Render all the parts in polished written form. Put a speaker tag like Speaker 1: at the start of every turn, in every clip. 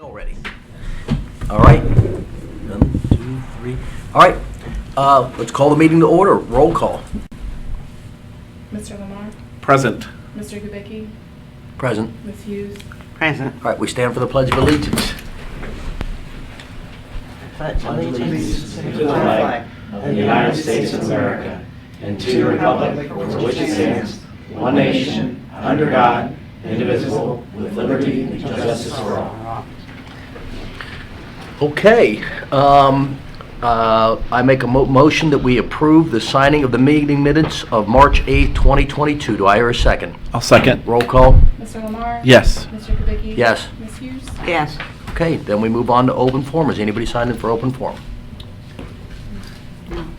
Speaker 1: Already. All right. 1, 2, 3. All right. Let's call the meeting to order. Roll call.
Speaker 2: Mr. Lamar?
Speaker 3: Present.
Speaker 2: Mr. Kubicki?
Speaker 1: Present.
Speaker 2: Ms. Hughes?
Speaker 4: Present.
Speaker 1: All right. We stand for the Pledge of Allegiance.
Speaker 4: Pledge allegiance
Speaker 5: to the flag of the United States of America and to the republic for which it stands, one nation, under God, indivisible, with liberty and justice for all.
Speaker 1: Okay. I make a motion that we approve the signing of the meeting minutes of March 8th, 2022. Do I hear a second?
Speaker 3: I'll second.
Speaker 1: Roll call.
Speaker 2: Mr. Lamar?
Speaker 3: Yes.
Speaker 2: Mr. Kubicki?
Speaker 1: Yes.
Speaker 2: Ms. Hughes?
Speaker 4: Yes.
Speaker 1: Okay. Then we move on to open forum. Is anybody signed in for open forum?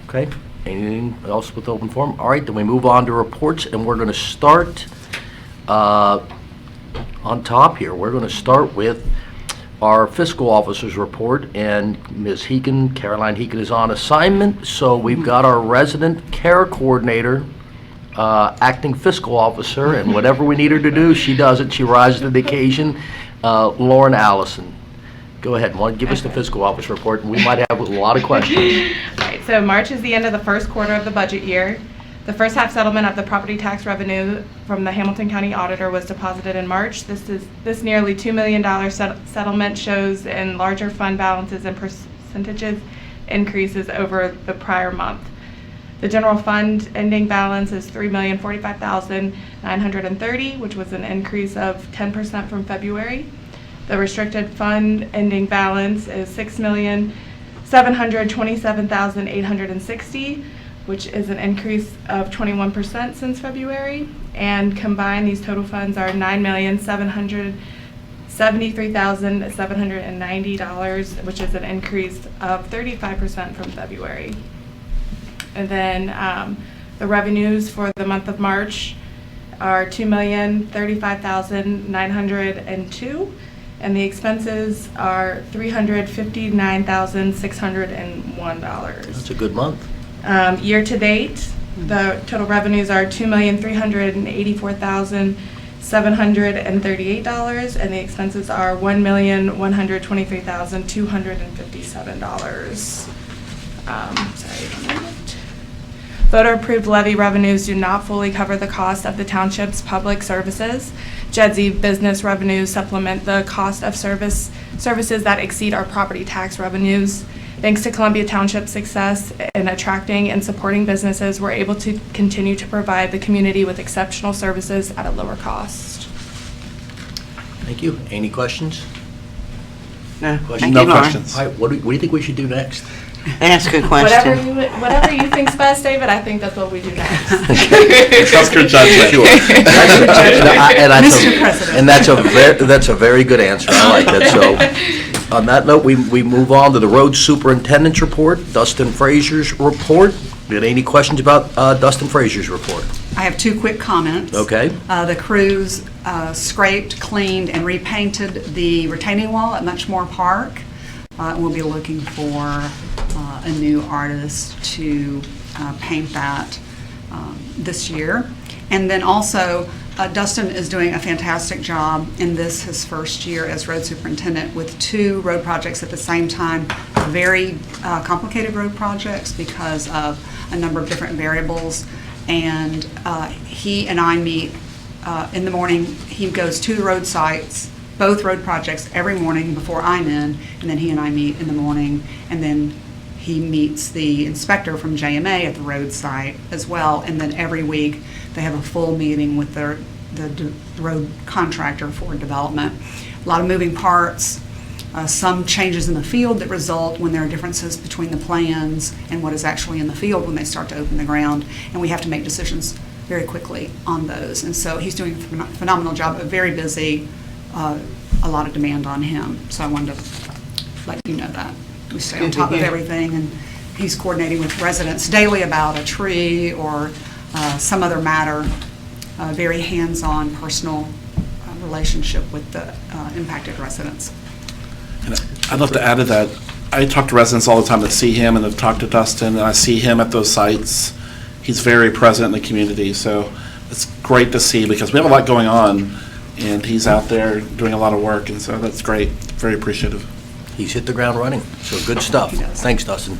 Speaker 1: Okay. Anything else with open forum? All right. Then we move on to reports, and we're going to start on top here. We're going to start with our fiscal officer's report, and Ms. Heekin, Caroline Heekin, is on assignment, so we've got our resident care coordinator, acting fiscal officer, and whatever we need her to do, she does it. She rises to the occasion. Lauren Allison, go ahead. Want to give us the fiscal office report, and we might have a lot of questions.
Speaker 2: All right, so March is the end of the first quarter of the budget year. The first half settlement of the property tax revenue from the Hamilton County Auditor was deposited in March. This nearly $2 million settlement shows in larger fund balances and percentages increases over the prior month. The general fund ending balance is $3,045,930, which was an increase of 10% from February. The restricted fund ending balance is $6,727,860, which is an increase of 21% since February. And combined, these total funds are $9,773,790, which is an increase of 35% from February. And then the revenues for the month of March are $2,035,902, and the expenses are $359,601.
Speaker 1: That's a good month.
Speaker 2: Year to date, the total revenues are $2,384,738, and the expenses are $1,123,257. Sorry, 1 minute. Voter-approved levy revenues do not fully cover the cost of the township's public services. JEDZ business revenues supplement the cost of services that exceed our property tax revenues. Thanks to Columbia Township's success in attracting and supporting businesses, we're able to continue to provide the community with exceptional services at a lower cost.
Speaker 1: Thank you. Any questions?
Speaker 4: No.
Speaker 1: Questions?
Speaker 4: Thank
Speaker 3: No
Speaker 4: you, Lauren.
Speaker 3: questions.
Speaker 1: All right. What do you think we should do next?
Speaker 4: Ask a question.
Speaker 2: Whatever you think's best, David, I think that's what we do next.
Speaker 3: Trust your judgment.
Speaker 1: Sure.
Speaker 2: Mr. President.
Speaker 1: And that's a very good answer. I like that. So, on that note, we move on to the road superintendent's report, Dustin Frazier's report. Got any questions about Dustin Frazier's report?
Speaker 6: I have two quick comments.
Speaker 1: Okay.
Speaker 6: The crews scraped, cleaned, and repainted the retaining wall at Muchmore Park. We'll be looking for a new artist to paint that this year. And then also, Dustin is doing a fantastic job in his first year as road superintendent with 2 road projects at the same time. Very complicated road projects because of a number of different variables. And he and I meet in the morning. He goes to the road sites, both road projects, every morning before I'm in, and then he and I meet in the morning, and then he meets the inspector from JMA at the road site as well, and then every week they have a full meeting with the road contractor for development. A lot of moving parts, some changes in the field that result when there are differences between the plans and what is actually in the field when they start to open the ground, and we have to make decisions very quickly on those. And so he's doing a phenomenal job, but very busy, a lot of demand on him. So I wanted to let you know that. We stay on top of everything, and he's coordinating with residents daily about a tree or some other matter. Very hands-on, personal relationship with the impacted residents.
Speaker 3: And I'd love to add to that. I talk to residents all the time that see him and have talked to Dustin, and I see him at those sites. He's very present in the community, so it's great to see because we have a lot going on. and he's out there doing a lot of work, and so that's great. Very appreciative.
Speaker 1: He's hit the ground running, so good stuff.
Speaker 6: He does.
Speaker 1: Thanks, Dustin.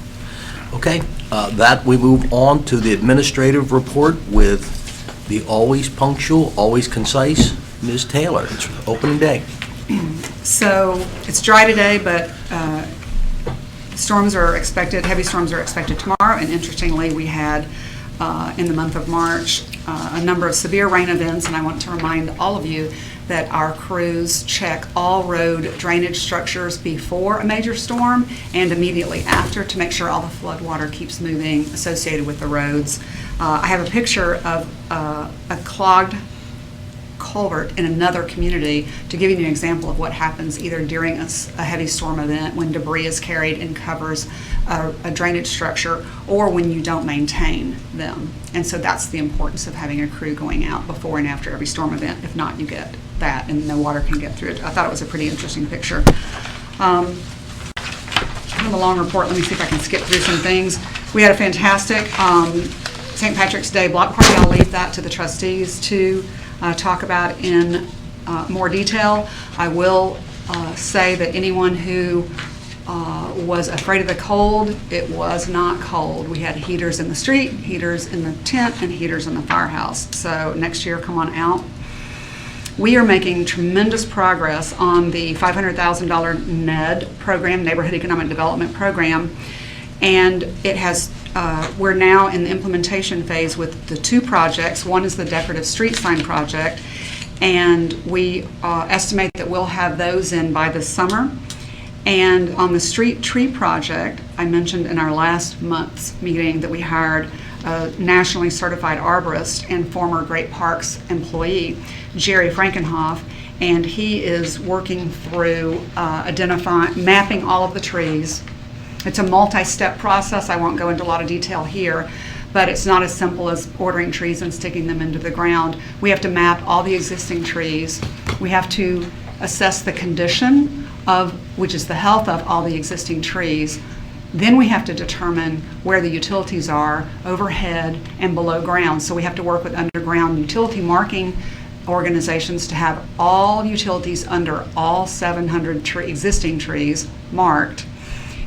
Speaker 1: Okay, that we move on to the administrative report with the always punctual, always concise, Ms. Taylor. It's opening day.
Speaker 6: So it's dry today, but storms are expected, heavy storms are expected tomorrow. And interestingly, we had in the month of March a number of severe rain events. And I want to remind all of you that our crews check all road drainage structures before a major storm and immediately after to make sure all the flood water keeps moving associated with the roads. I have a picture of a clogged culvert in another community to give you an example of what happens either during a heavy storm event when debris is carried and covers a drainage structure, or when you don't maintain them. And so that's the importance of having a crew going out before and after every storm event. If not, you get that and no water can get through it. I thought it was a pretty interesting picture. Kind of a long report. Let me see if I can skip through some things. We had a fantastic St. Patrick's Day block party. I'll leave that to the trustees to talk about in more detail. I will say that anyone who was afraid of the cold, it was not cold. We had heaters in the street, heaters in the tent, and heaters in the firehouse. So next year, come on out. We are making tremendous progress on the $500,000 NED program, Neighborhood Economic Development Program, and it has we're now in the implementation phase with the two projects. One is the decorative street sign project, and we estimate that we'll have those in by this summer. And on the street tree project, I mentioned in our last month's meeting that we hired a nationally certified arborist and former Great Parks employee, Jerry Frankenhoff, and he is working through mapping all of the trees. It's a multi-step process. I won't go into a lot of detail here, but it's not as simple as ordering trees and sticking them into the ground. We have to map all the existing trees. We have to assess the condition of, which is the health of all the existing trees. Then we have to determine where the utilities are overhead and below ground. So we have to work with underground utility marking organizations to have all utilities under all 700 existing trees marked.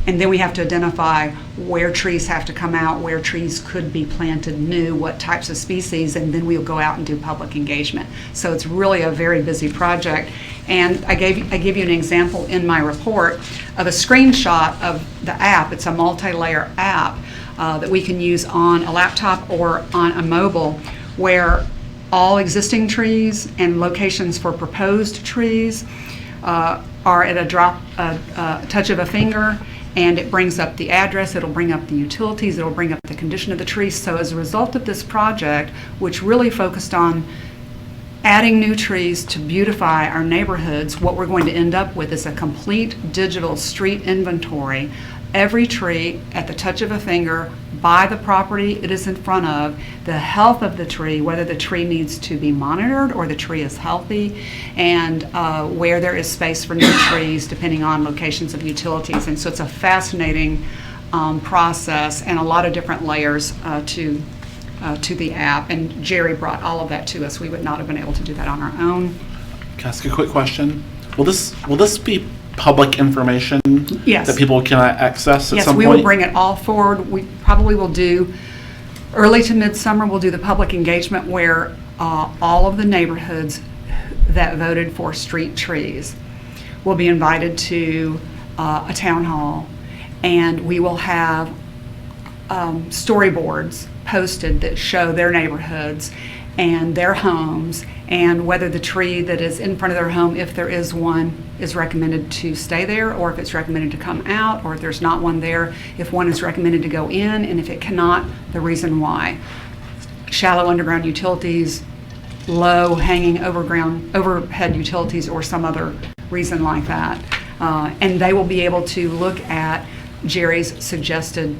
Speaker 6: And then we have to identify where trees have to come out, where trees could be planted new, what types of species, and then we'll go out and do public engagement. So it's really a very busy project. And I give you an example in my report of a screenshot of the app. It's a multi-layer app that we can use on a laptop or on a mobile, where all existing trees and locations for proposed trees are at a touch of a finger. And it brings up the address, it'll bring up the utilities, it'll bring up the condition of the trees. So as a result of this project, which really focused on adding new trees to beautify our neighborhoods, what we're going to end up with is a complete digital street inventory. Every tree at the touch of a finger, by the property it is in front of, the health of the tree, whether the tree needs to be monitored or the tree is healthy, and where there is space for new trees depending on locations of utilities. And so it's a fascinating process and a lot of different layers to the app. And Jerry brought all of that to us. We would not have been able to do that on our own.
Speaker 3: Can I ask a quick question? Will this be public information
Speaker 6: Yes.
Speaker 3: that people can access at
Speaker 6: Yes,
Speaker 3: some
Speaker 6: we
Speaker 3: point?
Speaker 6: will bring it all forward. We probably will do, early to midsummer, we'll do the public engagement where all of the neighborhoods that voted for street trees will be invited to a town hall, and we will have storyboards posted that show their neighborhoods and their homes, and whether the tree that is in front of their home, if there is one, is recommended to stay there, or if it's recommended to come out, or if there's not one there, if one is recommended to go in, and if it cannot, the reason why. Shallow underground utilities, low hanging overhead utilities, or some other reason like that. And they will be able to look at Jerry's suggested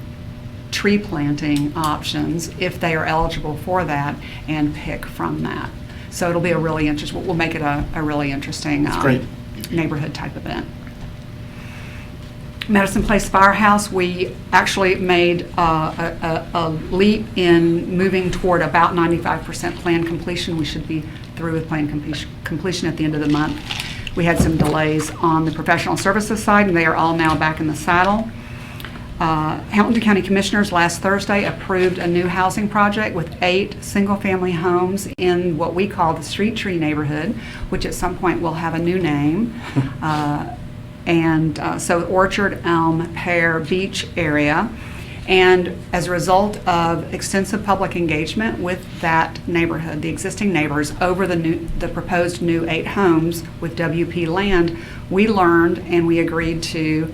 Speaker 6: tree planting options if they are eligible for that and pick from that. So it'll be a really interesting, we'll make it a really interesting
Speaker 3: great.
Speaker 6: Neighborhood type event. Madison Place Firehouse, we actually made a leap in moving toward about 95% plan completion. We should be through with plan completion at the end of the month. We had some delays on the professional services side, and they are all now back in the saddle. Hamilton County Commissioners last Thursday approved a new housing project with 8 single-family homes in what we call the Street Tree neighborhood, which at some point will have a new name. So Orchard, Elm, Pear, Beach area. And as a result of extensive public engagement with that neighborhood, the existing neighbors, over the proposed new 8 homes with WP land, we learned and we agreed to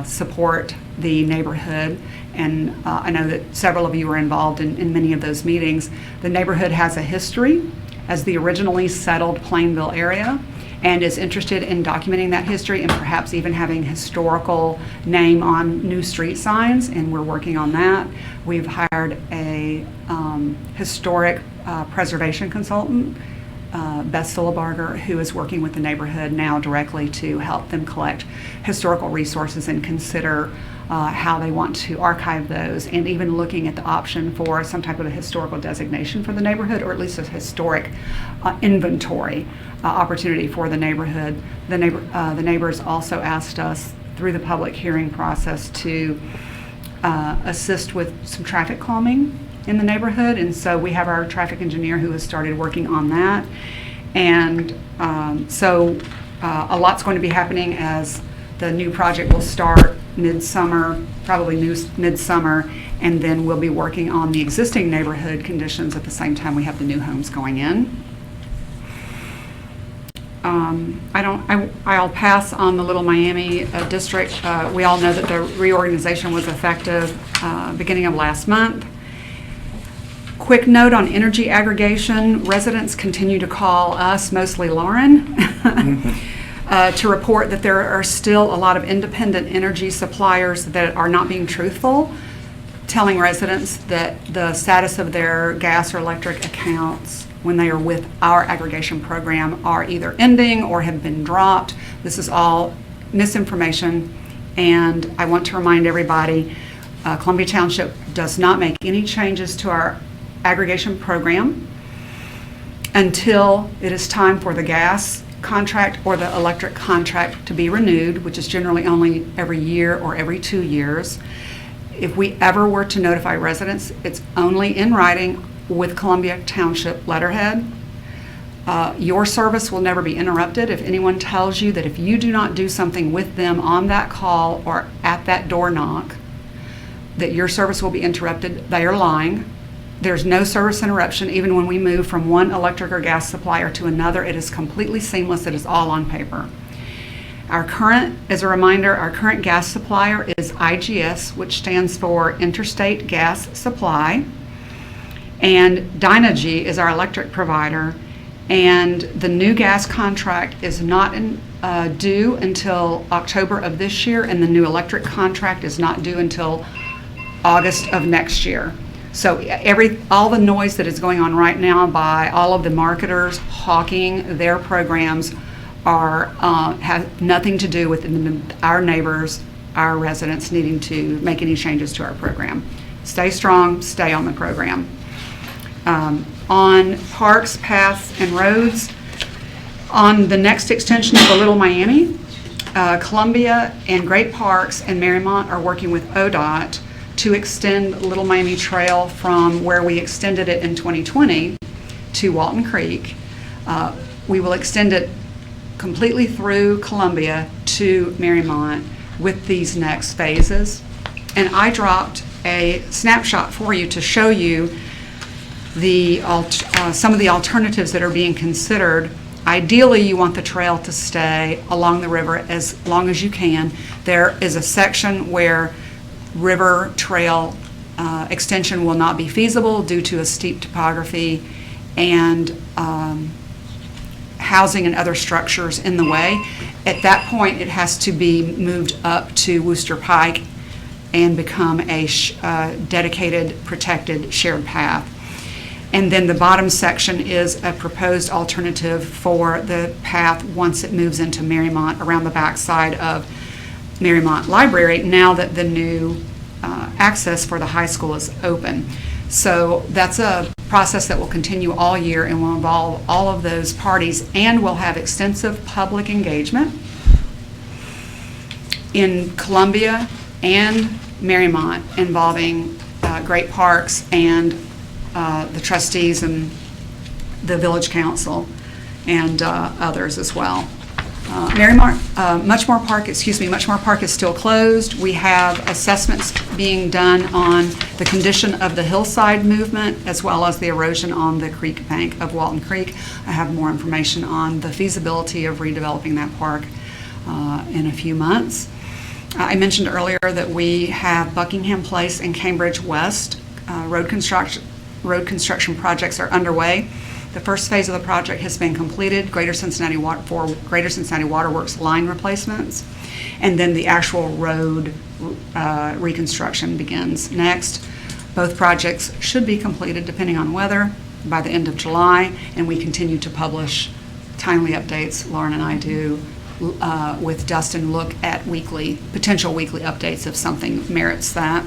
Speaker 6: support the neighborhood. And I know that several of you were involved in many of those meetings. The neighborhood has a history as the originally settled Plainville area, and is interested in documenting that history and perhaps even having historical name on new street signs, and we're working on that. We've hired a historic preservation consultant, Beth Sullebarger, who is working with the neighborhood now directly to help them collect historical resources and consider how they want to archive those, and even looking at the option for some type of a historical designation for the neighborhood, or at least a historic inventory opportunity for the neighborhood. The neighbors also asked us through the public hearing process to assist with some traffic calming in the neighborhood, and so we have our traffic engineer who has started working on that. And so a lot's going to be happening as the new project will start midsummer, probably midsummer, and then we'll be working on the existing neighborhood conditions at the same time we have the new homes going in. I'll pass on the Little Miami district. We all know that the reorganization was effective beginning of last month. Quick note on energy aggregation. Residents continue to call us, mostly Lauren, to report that there are still a lot of independent energy suppliers that are not being truthful, telling residents that the status of their gas or electric accounts when they are with our aggregation program are either ending or have been dropped. This is all misinformation, and I want to remind everybody, Columbia Township does not make any changes to our aggregation program until it is time for the gas contract or the electric contract to be renewed, which is generally only every year or every 2 years. If we ever were to notify residents, it's only in writing with Columbia Township letterhead. Your service will never be interrupted. If anyone tells you that if you do not do something with them on that call or at that door knock, that your service will be interrupted, they are lying. There's no service interruption. Even when we move from one electric or gas supplier to another, it is completely seamless. It is all on paper. As a reminder, our current gas supplier is IGS, which stands for Interstate Gas Supply. And Dynegy is our electric provider. And the new gas contract is not due until October of this year, and the new electric contract is not due until August of next year. So all the noise that is going on right now by all of the marketers hawking their programs have nothing to do with our neighbors, our residents needing to make any changes to our program. Stay strong, stay on the program. On parks, paths, and roads, on the next extension of the Little Miami, Columbia and Great Parks and Marymount are working with ODOT to extend Little Miami Trail from where we extended it in 2020 to Walton Creek. We will extend it completely through Columbia to Marymount with these next phases. And I dropped a snapshot for you to show you some of the alternatives that are being considered. Ideally, you want the trail to stay along the river as long as you can. There is a section where river trail extension will not be feasible due to a steep topography and housing and other structures in the way. At that point, it has to be moved up to Wooster Pike and become a dedicated, protected, shared path. And then the bottom section is a proposed alternative for the path once it moves into Marymount around the backside of Marymount Library, now that the new access for the high school is open. So that's a process that will continue all year and will involve all of those parties, and will have extensive public engagement in Columbia and Marymount, involving Great Parks and the trustees and the village council and others as well. Muchmore Park is still closed. We have assessments being done on the condition of the hillside movement as well as the erosion on the creek bank of Walton Creek. I have more information on the feasibility of redeveloping that park in a few months. I mentioned earlier that we have Buckingham Place and Cambridge West road construction projects are underway. The first phase of the project has been completed, Greater Cincinnati Waterworks line replacements, and then the actual road reconstruction begins next. Both projects should be completed, depending on weather, by the end of July, and we continue to publish timely updates, Lauren and I do, with Dustin, look at potential weekly updates if something merits that.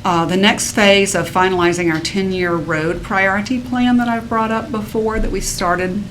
Speaker 6: The next phase of finalizing our 10-year road priority plan that I've brought up before, that we started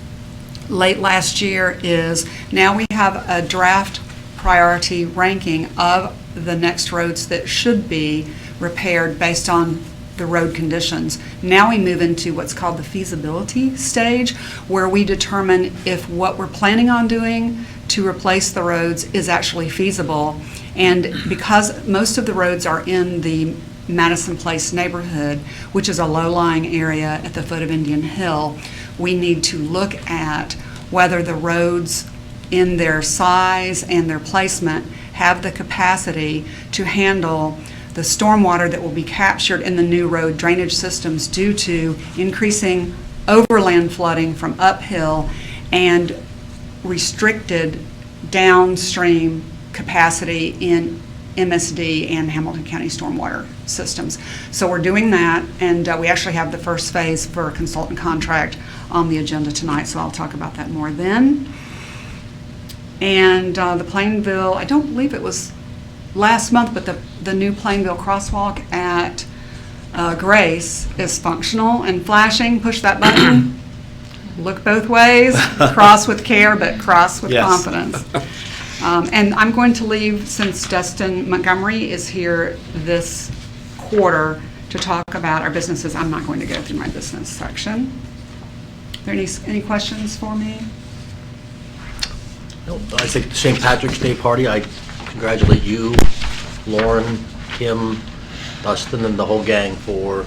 Speaker 6: late last year, is now we have a draft priority ranking of the next roads that should be repaired based on the road conditions. Now we move into what's called the feasibility stage, where we determine if what we're planning on doing to replace the roads is actually feasible. And because most of the roads are in the Madison Place neighborhood, which is a low-lying area at the foot of Indian Hill, we need to look at whether the roads in their size and their placement have the capacity to handle the stormwater that will be captured in the new road drainage systems due to increasing overland flooding from uphill and restricted downstream capacity in MSD and Hamilton County stormwater systems. So we're doing that, and we actually have the first phase for a consultant contract on the agenda tonight, so I'll talk about that more then. And the Plainville, I don't believe it was last month, but the new Plainville crosswalk at Grace is functional and flashing. Push that button, look both ways, cross with care, but cross with confidence. And I'm going to leave, since Dustin Montgomery is here this quarter to talk about our businesses. I'm not going to go through my business section. Are there any questions for me?
Speaker 1: No, I think the St. Patrick's Day party, I congratulate you, Lauren, Kim, Dustin, and the whole gang for,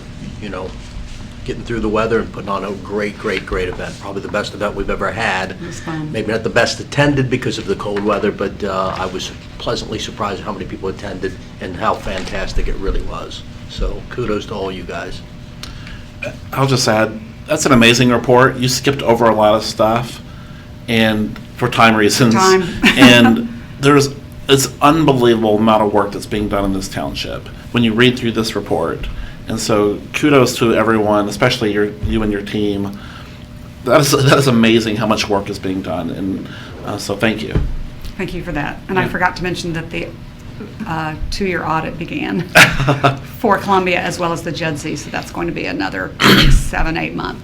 Speaker 1: getting through the weather and putting on a great event. Probably the best event we've ever had.
Speaker 6: It was fun.
Speaker 1: Maybe not the best attended because of the cold weather, but I was pleasantly surprised how many people attended and how fantastic it really was. So kudos to all you guys.
Speaker 3: I'll just add, that's an amazing report. You skipped over a lot of stuff, and for time reasons. And it's unbelievable amount of work that's being done in this township when you read through this report. And so kudos to everyone, especially you and your team. That is amazing how much work is being done, and so thank you.
Speaker 6: Thank you for that. And I forgot to mention that the 2-year audit began for Columbia as well as the JEDC, so that's going to be another 7-8 month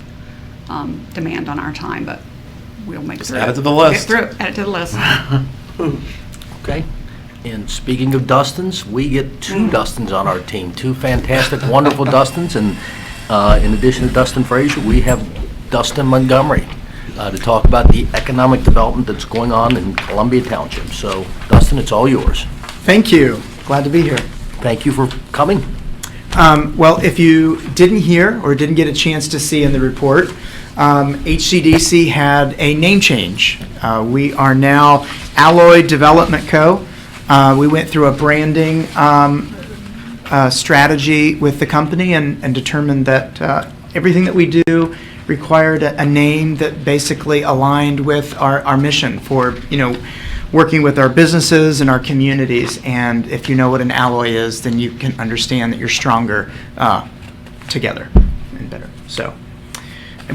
Speaker 6: demand on our time, but we'll make it through.
Speaker 3: Add it to the list.
Speaker 6: Add it to the list.
Speaker 1: Okay. And speaking of Dustins, we get 2 Dustins on our team, 2 fantastic, wonderful Dustins. And in addition to Dustin Frazier, we have Dustin Montgomery to talk about the economic development that's going on in Columbia Township. So, Dustin, it's all yours.
Speaker 7: Thank you. Glad to be here.
Speaker 1: Thank you for coming.
Speaker 7: Well, if you didn't hear or didn't get a chance to see in the report, HCDC had a name change. We are now Alloy Development Co. We went through a branding strategy with the company and determined that everything that we do required a name that basically aligned with our mission for, working with our businesses and our communities. And if you know what an alloy is, then you can understand that you're stronger together and better. So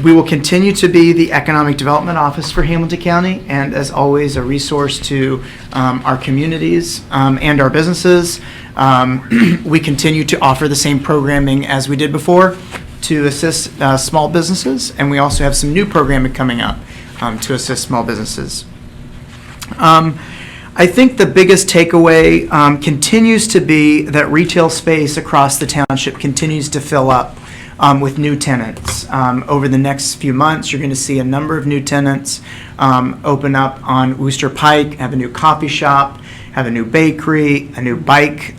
Speaker 7: We will continue to be the Economic Development Office for Hamilton County, and as always, a resource to our communities and our businesses. We continue to offer the same programming as we did before to assist small businesses, and we also have some new programming coming up to assist small businesses. I think the biggest takeaway continues to be that retail space across the township continues to fill up with new tenants. Over the next few months, you're going to see a number of new tenants open up on Worcester Pike, have a new coffee shop, have a new bakery, a new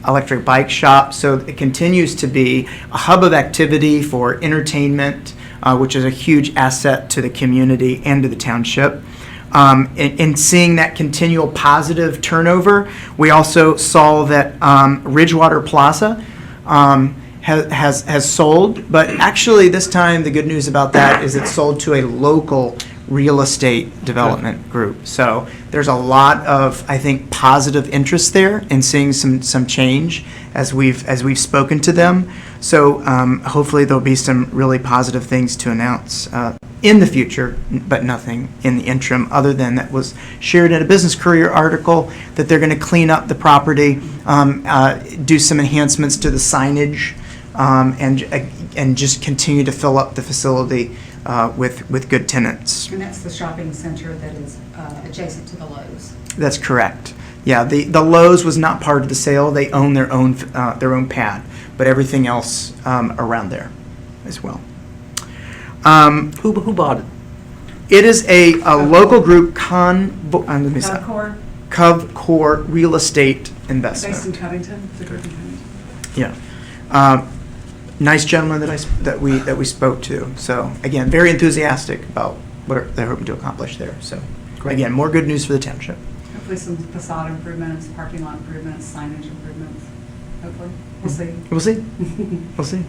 Speaker 7: electric bike shop. So it continues to be a hub of activity for entertainment, which is a huge asset to the community and to the township. In seeing that continual positive turnover, we also saw that Ridgewater Plaza has sold, but actually this time the good news about that is it's sold to a local real estate development group. So there's a lot of, I think, positive interest there in seeing some change as we've spoken to them. So hopefully there'll be some really positive things to announce in the future, but nothing in the interim other than that was shared in a Business Courier article that they're going to clean up the property, do some enhancements to the signage, and just continue to fill up the facility with good tenants.
Speaker 6: And that's the shopping center that is adjacent to the Lowe's.
Speaker 7: That's correct. Yeah, the Lowe's was not part of the sale. They own their own pad, but everything else around there as well.
Speaker 1: Who bought it?
Speaker 7: It is a local group, Covcore Real Estate Investment.
Speaker 6: Based in Covington, the group in Covington.
Speaker 7: Yeah. Nice gentleman that we spoke to. So again, very enthusiastic about what they're hoping to accomplish there. So again, more good news for the township.
Speaker 6: Hopefully some facade improvements, parking lot improvements, signage improvements. Hopefully. We'll see.
Speaker 7: We'll see. We'll see.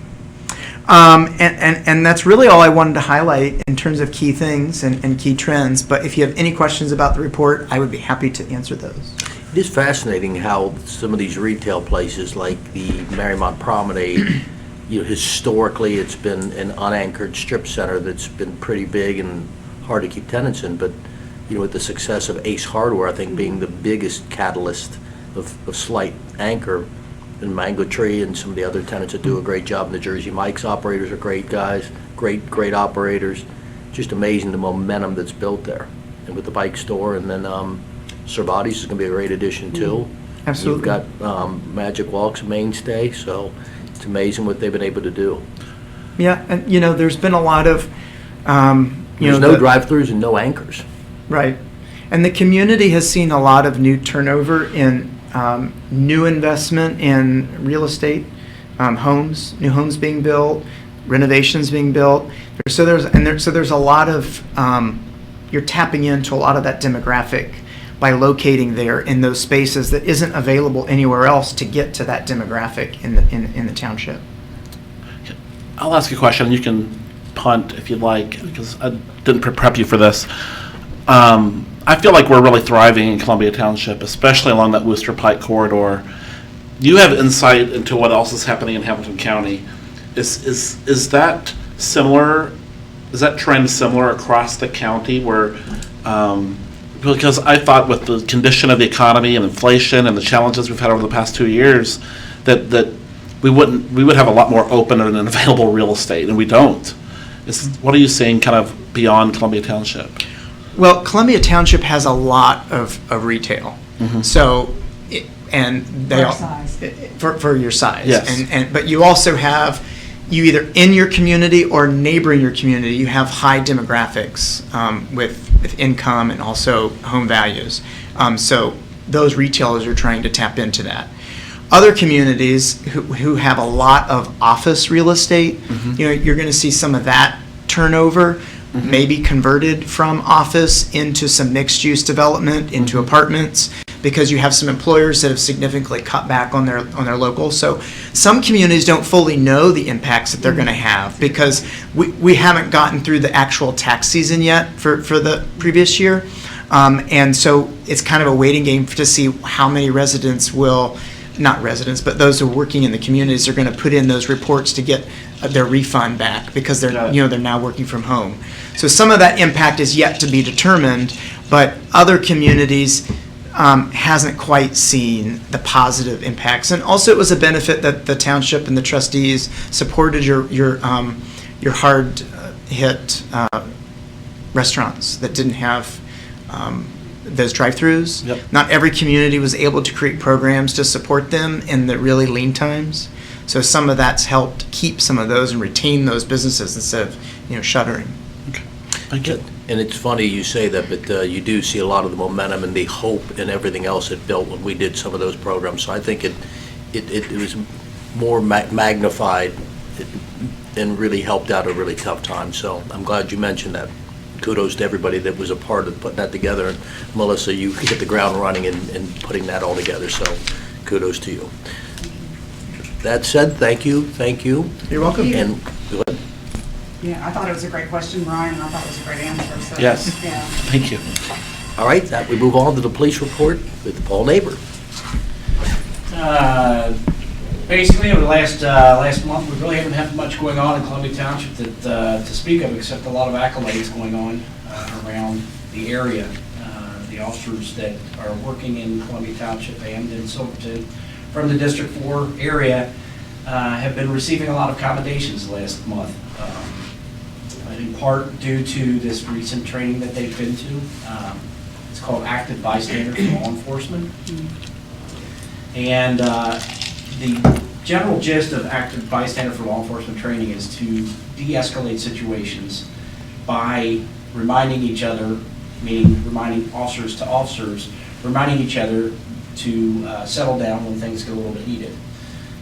Speaker 7: And that's really all I wanted to highlight in terms of key things and key trends. But if you have any questions about the report, I would be happy to answer those.
Speaker 1: It is fascinating how some of these retail places like the Marymount Promenade, historically it's been an unanchored strip center that's been pretty big and hard to keep tenants in, but with the success of Ace Hardware, I think being the biggest catalyst of slight anchor, and Mango Tree and some of the other tenants that do a great job, and the Jersey Mike's operators are great guys, great operators. Just amazing the momentum that's built there. And with the bike store, and then Cervati's is going to be a great addition too.
Speaker 7: Absolutely.
Speaker 1: You've got Magic Walk's a mainstay, so it's amazing what they've been able to do.
Speaker 7: Yeah, and there's been a lot of
Speaker 1: There's no drive-throughs and no anchors.
Speaker 7: Right, and the community has seen a lot of new turnover in new investment in real estate, new homes being built, renovations being built. So there's a lot of you're tapping into a lot of that demographic by locating there in those spaces that isn't available anywhere else to get to that demographic in the township.
Speaker 3: I'll ask you a question. You can punt if you'd like, because I didn't prep you for this. I feel like we're really thriving in Columbia Township, especially along that Worcester Pike corridor. You have insight into what else is happening in Hamilton County. Is that similar? Is that trend similar across the county? Where because I thought with the condition of the economy and inflation and the challenges we've had over the past 2 years, that we would have a lot more open and available real estate, and we don't. What are you seeing kind of beyond Columbia Township?
Speaker 7: Well, Columbia Township has a lot of retail. Mm-hmm. So, for your size.
Speaker 3: Yes.
Speaker 7: But you also have, either in your community or neighboring your community, you have high demographics with income and also home values. So those retailers are trying to tap into that. Other communities who have a lot of office real estate, mm-hmm. You're going to see some of that turnover. Mm-hmm. Maybe converted from office into some mixed-use development, into mm-hmm. apartments, because you have some employers that have significantly cut back on their local. So some communities don't fully know the impacts that they're mm-hmm. going to have, because we haven't gotten through the actual tax season yet for the previous year. And so it's kind of a waiting game to see how many residents will not residents, but those who are working in the communities are going to put in those reports to get their refund back because they're, they're now working from home. So some of that impact is yet to be determined, but other communities hasn't quite seen the positive impacts. And also it was a benefit that the township and the trustees supported your hard hit restaurants that didn't have those drive-throughs.
Speaker 3: Yep.
Speaker 7: Not every community was able to create programs to support them in the really lean times. So some of that's helped keep some of those and retain those businesses instead of, shuttering.
Speaker 3: Thank you.
Speaker 1: And it's funny you say that, but you do see a lot of the momentum and the hope and everything else it built when we did some of those programs. So I think it was more magnified and really helped out a really tough time. So I'm glad you mentioned that. Kudos to everybody that was a part of putting that together. And Melissa, you hit the ground running and putting that all together. So kudos to you. That said, thank you.
Speaker 7: You're welcome.
Speaker 1: And go ahead.
Speaker 6: Yeah, I thought it was a great question, Ryan, and I thought it was a great answer, so.
Speaker 3: Yes.
Speaker 6: Yeah.
Speaker 3: Thank you.
Speaker 1: All right, that we move on to the police report with Paul Neighbor.
Speaker 5: Basically, over the last month, we really haven't had much going on in Columbia Township to speak of, except a lot of accolades going on around the area. The officers that are working in Columbia Township and in Silverton from the District 4 area have been receiving a lot of commendations last month, in part due to this recent training that they've been to. It's called Active Bystander for Law Enforcement. And the general gist of Active Bystander for Law Enforcement training is to de-escalate situations by reminding each other, meaning reminding officers to officers, reminding each other to settle down when things get a little bit heated.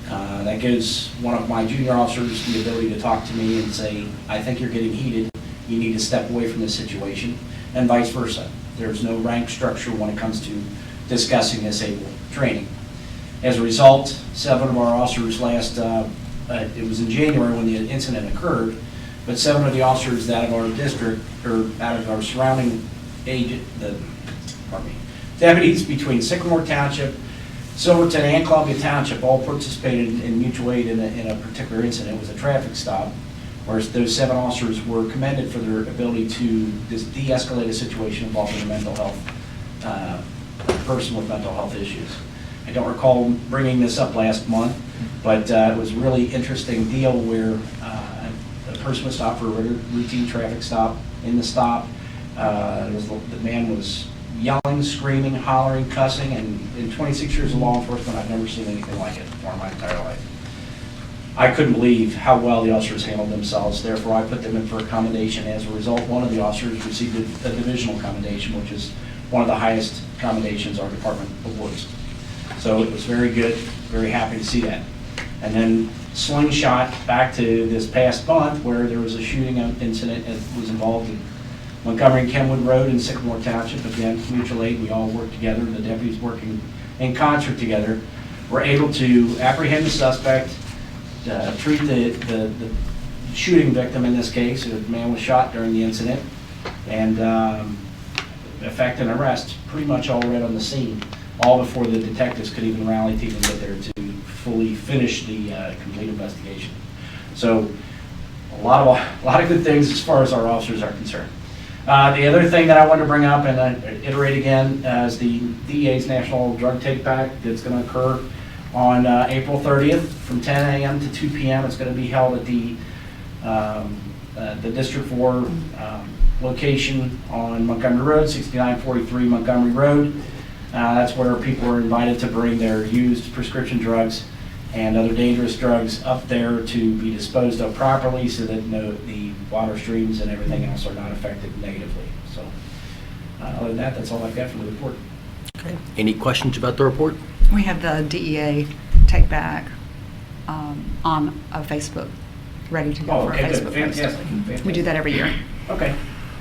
Speaker 5: That gives one of my junior officers the ability to talk to me and say, I think you're getting heated, you need to step away from this situation, and vice versa. There's no rank structure when it comes to discussing this able training. As a result, 7 of our officers it was in January when the incident occurred, but 7 of the officers out of our district, or out of our surrounding deputies between Sycamore Township, Silverton, and Columbia Township all participated in mutual aid in a particular incident. It was a traffic stop, where those 7 officers were commended for their ability to de-escalate a situation involving a mental health, a person with mental health issues. I don't recall bringing this up last month, but it was a really interesting deal where a person was stopped for a routine traffic stop. In the stop, the man was yelling, screaming, hollering, cussing, and in 26 years of law enforcement, I've never seen anything like it before in my entire life. I couldn't believe how well the officers handled themselves, therefore I put them in for a commendation. As a result, one of the officers received a divisional commendation, which is one of the highest commendations our department awards. So it was very good, very happy to see that. And then slingshot back to this past month where there was a shooting incident that was involved in Montgomery and Kenwood Road in Sycamore Township. Again, mutual aid, we all worked together, the deputies working in concert together. We're able to apprehend the suspect, treat the shooting victim in this case. The man was shot during the incident, and effect an arrest pretty much all right on the scene, all before the detectives could even rally to even get there to fully finish the complete investigation. So a lot of good things as far as our officers are concerned. The other thing that I wanted to bring up and iterate again is the DEA's National Drug Take Back that's going to occur on April 30th from 10 a.m. to 2 p.m. It's going to be held at the District 4 location on Montgomery Road, 6943 Montgomery Road. That's where people are invited to bring their used prescription drugs and other dangerous drugs up there to be disposed of properly so that the water streams and everything else are not affected negatively. So other than that, that's all I've got for the report.
Speaker 1: Okay. Any questions about the report?
Speaker 6: We have the DEA take back on a Facebook, ready to go for a
Speaker 5: Okay,
Speaker 6: Facebook
Speaker 5: good.
Speaker 6: post.
Speaker 5: Fantastic.
Speaker 6: We do that every year.
Speaker 5: Okay.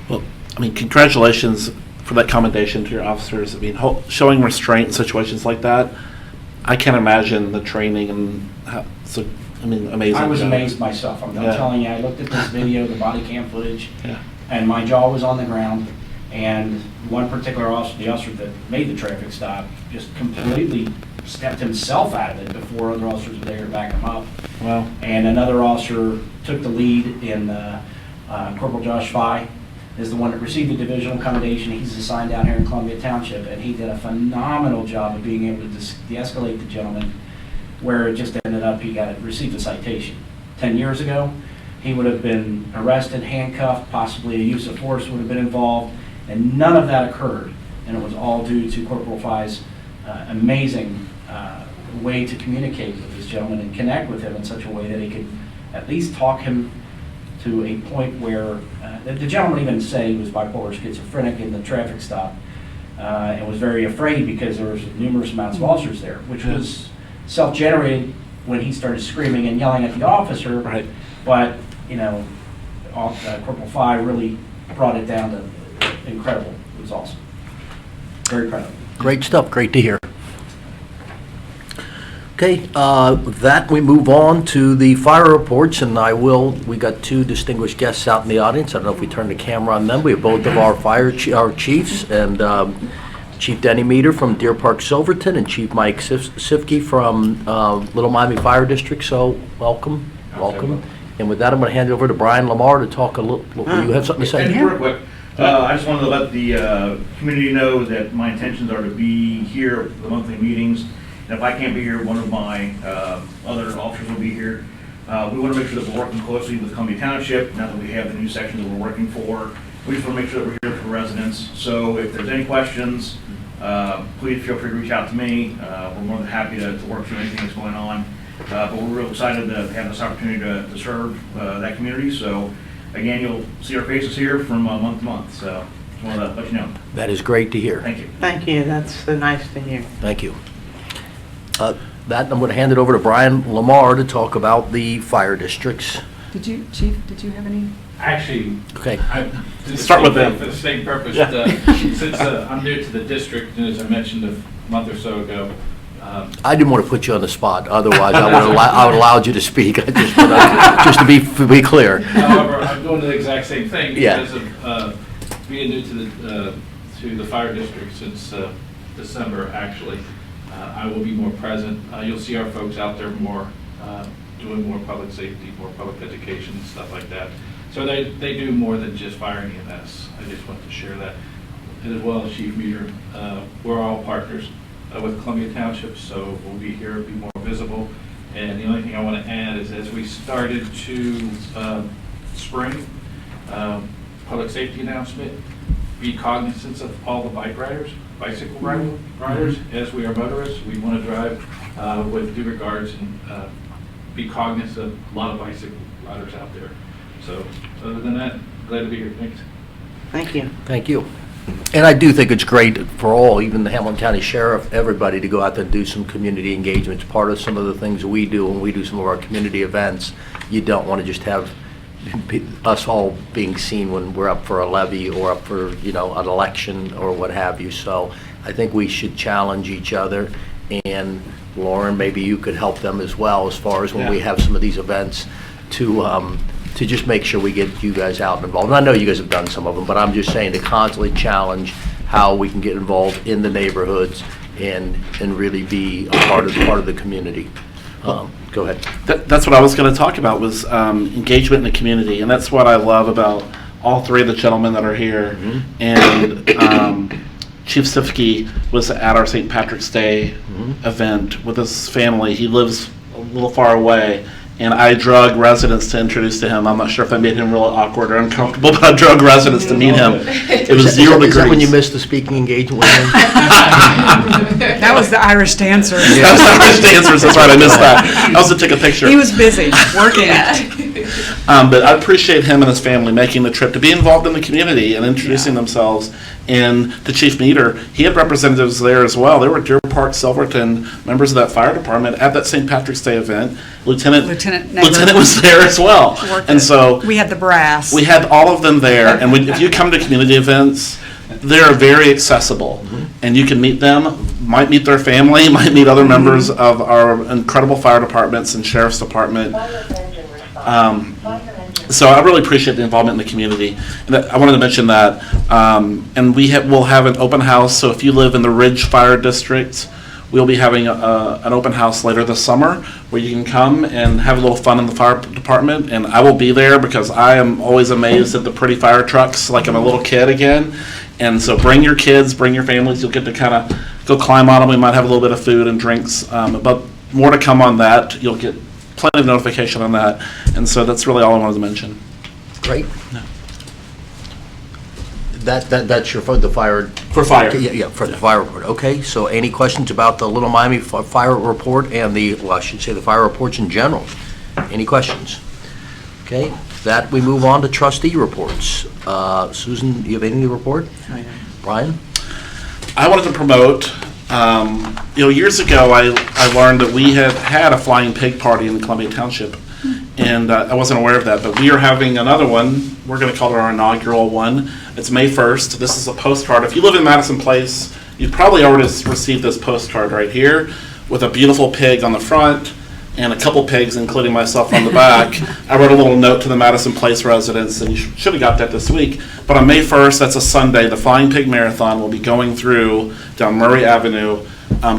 Speaker 3: Well, I mean, congratulations for that commendation to your officers. I mean, showing restraint in situations like that, I can't imagine the training and how, so, I mean, amazing.
Speaker 5: I was
Speaker 3: job.
Speaker 5: amazed myself. I'm
Speaker 3: Yeah.
Speaker 5: telling you, I looked at this video, the body cam footage,
Speaker 3: Yeah.
Speaker 5: and my jaw was on the ground. And one particular officer, the officer that made the traffic stop, just completely stepped himself out of it before other officers were there to back him up.
Speaker 3: Wow.
Speaker 5: And another officer took the lead in Corporal Josh Fye is the one that received the divisional commendation. He's assigned down here in Columbia Township, and he did a phenomenal job of being able to de-escalate the gentleman, where it just ended up he received a citation. 10 years ago, he would have been arrested, handcuffed, possibly a use of force would have been involved, and none of that occurred. And it was all due to Corporal Fye's amazing way to communicate with this gentleman and connect with him in such a way that he could at least talk him to a point where the gentleman even said he was bipolar schizophrenic in the traffic stop and was very afraid because there was numerous amounts of officers there, which was self-generated when he started screaming and yelling at the officer.
Speaker 3: Right.
Speaker 5: But, you know, Corporal Fye really brought it down to incredible. It was awesome. Very proud of him.
Speaker 1: Great stuff, great to hear. Okay, with that, we move on to the fire reports, and we got two distinguished guests out in the audience. I don't know if we turn the camera on them. We have both of our our chiefs, and Chief Denny Meter from Deer Park Silverton, and Chief Mike Sifke from Little Miami Fire District. So, welcome. And with that, I'm going to hand it over to Brian Lamar to talk a little. You have something to say?
Speaker 8: Real quick, I just wanted to let the community know that my intentions are to be here at the monthly meetings. And if I can't be here, one of my other officers will be here. We want to make sure that we're working closely with Columbia Township now that we have the new section that we're working for. We just want to make sure that we're here for residents. So if there's any questions, please feel free to reach out to me. We're more than happy to work through anything that's going on. But we're real excited to have this opportunity to serve that community. So again, you'll see our faces here from month to month. So just wanted to let you know.
Speaker 1: That is great to hear.
Speaker 8: Thank you.
Speaker 4: Thank you, that's so nice to hear.
Speaker 1: Thank you. I'm going to hand it over to Brian Lamar to talk about the fire districts.
Speaker 6: Chief, did you have any?
Speaker 9: Actually,
Speaker 1: Okay.
Speaker 3: Start with them.
Speaker 9: For the same purpose, since I'm new to the district, and as I mentioned a month or so ago,
Speaker 1: I didn't want to put you on the spot, otherwise I would have allowed you to speak. I just to be clear.
Speaker 9: however, I'm doing the exact same thing
Speaker 1: Yeah.
Speaker 9: because of being new to the fire district since December, actually. I will be more present. You'll see our folks out there more, doing more public safety, more public education, and stuff like that. So they do more than just fire and EMS. I just want to share that. And as well as Chief Meter, we're all partners with Columbia Township, so we'll be here, be more visible. And the only thing I want to add is as we started to spring, public safety announcement, be cognizant of all the bicycle riders, as we are motorists. We want to drive with due regards and be cognizant of a lot of bicycle riders out there. So other than that, glad to be here. Thanks.
Speaker 4: Thank you.
Speaker 1: Thank you. And I do think it's great for all, even the Hamilton County Sheriff, everybody to go out there and do some community engagement. It's part of some of the things we do when we do some of our community events. You don't want to just have us all being seen when we're up for a levy or up for, an election or what have you. So I think we should challenge each other. And Lauren, maybe you could help them as well as far as when we have some of these events to just make sure we get you guys out and involved. And I know you guys have done some of them, but I'm just saying to constantly challenge how we can get involved in the neighborhoods and really be a part of the community. Go ahead.
Speaker 3: That's what I was going to talk about was engagement in the community, and that's what I love about all three of the gentlemen that are here. And Chief Sifke was at our St. Patrick's Day event with his family. He lives a little far away, and I drug residents to introduce to him. I'm not sure if I made him real awkward or uncomfortable, but I drug residents to meet him. It was 0 degrees.
Speaker 1: Is that when you missed the speaking engagement with him?
Speaker 6: That was the Irish dancer.
Speaker 3: That was the Irish dancers, that's right, I missed that. I was to take a picture.
Speaker 6: He was busy working.
Speaker 3: But I appreciate him and his family making the trip to be involved in the community and introducing themselves. And to Chief Meter, he had representatives there as well. There were Deer Park, Silverton, members of that fire department at that St. Patrick's Day event. Lieutenant was there as well. And so
Speaker 6: we had the brass.
Speaker 3: We had all of them there. And if you come to community events, they're very accessible. And you can meet them, might meet their family, might meet other members of our incredible fire departments and sheriff's department. So I really appreciate the involvement in the community. And I wanted to mention that, and we'll have an open house. So if you live in the Ridge Fire District, we'll be having an open house later this summer where you can come and have a little fun in the fire department. And I will be there because I am always amazed at the pretty fire trucks, like I'm a little kid again. And so bring your kids, bring your families. You'll get to kind of go climb on them. We might have a little bit of food and drinks, but more to come on that. You'll get plenty of notification on that. And so that's really all I wanted to mention.
Speaker 1: Great. That's your, the fire?
Speaker 3: For fire.
Speaker 1: Yeah, for the fire report. Okay, so any questions about the Little Miami fire report and I should say the fire reports in general? Any questions? Okay, that we move on to trustee reports. Susan, do you have anything to report? Brian?
Speaker 3: I wanted to promote, years ago, I learned that we had a flying pig party in Columbia Township, and I wasn't aware of that, but we are having another one. We're going to call it our inaugural one. It's May 1st. This is a postcard. If you live in Madison Place, you've probably already received this postcard right here with a beautiful pig on the front and a couple pigs, including myself, on the back. I wrote a little note to the Madison Place residents, and you should have got that this week. But on May 1st, that's a Sunday, the Flying Pig Marathon will be going through down Murray Avenue,